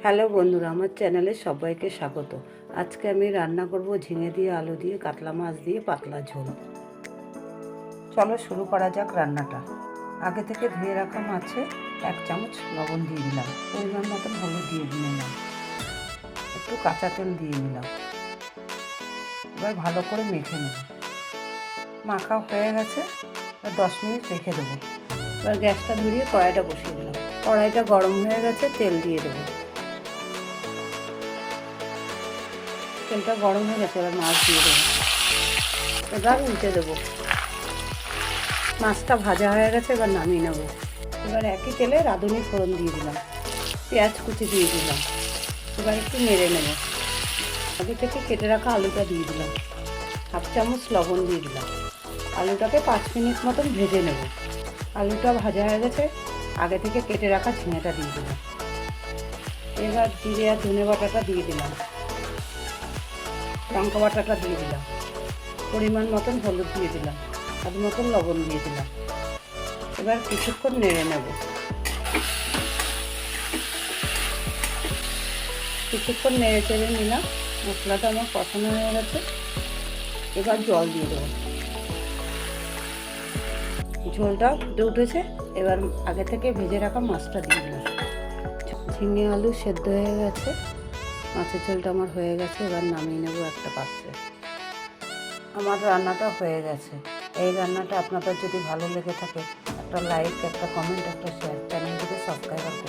Hello বন্ধুরা, আমার চ্যানেলে সবাইকে স্বাগত। আজকে আমি রান্না করব ঝিঙে দিয়ে আলু দিয়ে কাতলা মাছ দিয়ে পাতলা ঝোল। চলো শুরু করা যাক রান্নাটা। আগে থেকে ধুয়ে রাখা মাছে 1 চামচ লবণ দিয়ে দিলাম, পরিমাণ মতন হলুদ দিয়ে নিলাম, একটু কাঁচা তেল দিয়ে নিলাম। এবার ভালো করে মেখে নেব। মাখা হয়ে গেছে, 10 মিনিট রেখে দেবো। এবার গ্যাসটা ধরিয়ে কড়াইটা বসিয়ে দিলাম। কড়াইটা গরম হয়ে গেছে, তেল দিয়ে দেবো। তেলটা গরম হয়ে গেছে, এবার মাছ দিয়ে দেবো। এবার উল্টে দেবো। মাছটা ভাজা হয়ে গেছে, এবার নামিয়ে নেবো। এবার একই তেলে রাঁধুনি ফোড়ন দিয়ে দিলাম, পেঁয়াজ কুচি দিয়ে দিলাম। এবার একটু নেড়ে নেব। আগে থেকে কেটে রাখা আলুটা দিয়ে দিলাম, 1/2 চামচ লবণ দিয়ে দিলাম। আলুটাকে 5 মিনিট মতন ভেজে নেব। আলুটা ভাজা হয়ে গেছে, আগে থেকে কেটে রাখা ঝিঙেটা দিয়ে দিলাম। এবার জিরে আর ধনে বাটাটা দিয়ে দিলাম, লঙ্কা বাটাটা দিয়ে দিলাম, পরিমাণ মতন হলুদ দিয়ে দিলাম, স্বাদ মতন লবণ দিয়ে দিলাম। এবার কিছুক্ষণ নেড়ে নেব। কিছুক্ষণ নেড়ে চেড়ে নিলাম। মশলাটা আমার কষানো হয়ে গেছে, এবার জল দিয়ে দেবো। ঝোলটা ফুটে উঠেছে, এবার আগে থেকে ভেজে রাখা মাছটা দিয়ে দিলাম। ঝিঙে আলু সেদ্ধ হয়ে গেছে, মাছের ঝোলটা আমার হয়ে গেছে। এবার নামিয়ে নেব একটা পাত্রে। আমার রান্নাটা হয়ে গেছে। এই রান্নাটা আপনাদের যদি ভালো লেগে থাকে, একটা লাইক, একটা কমেন্ট, একটা শেয়ার, চ্যানেলটিকে সাবস্ক্রাইব করুন।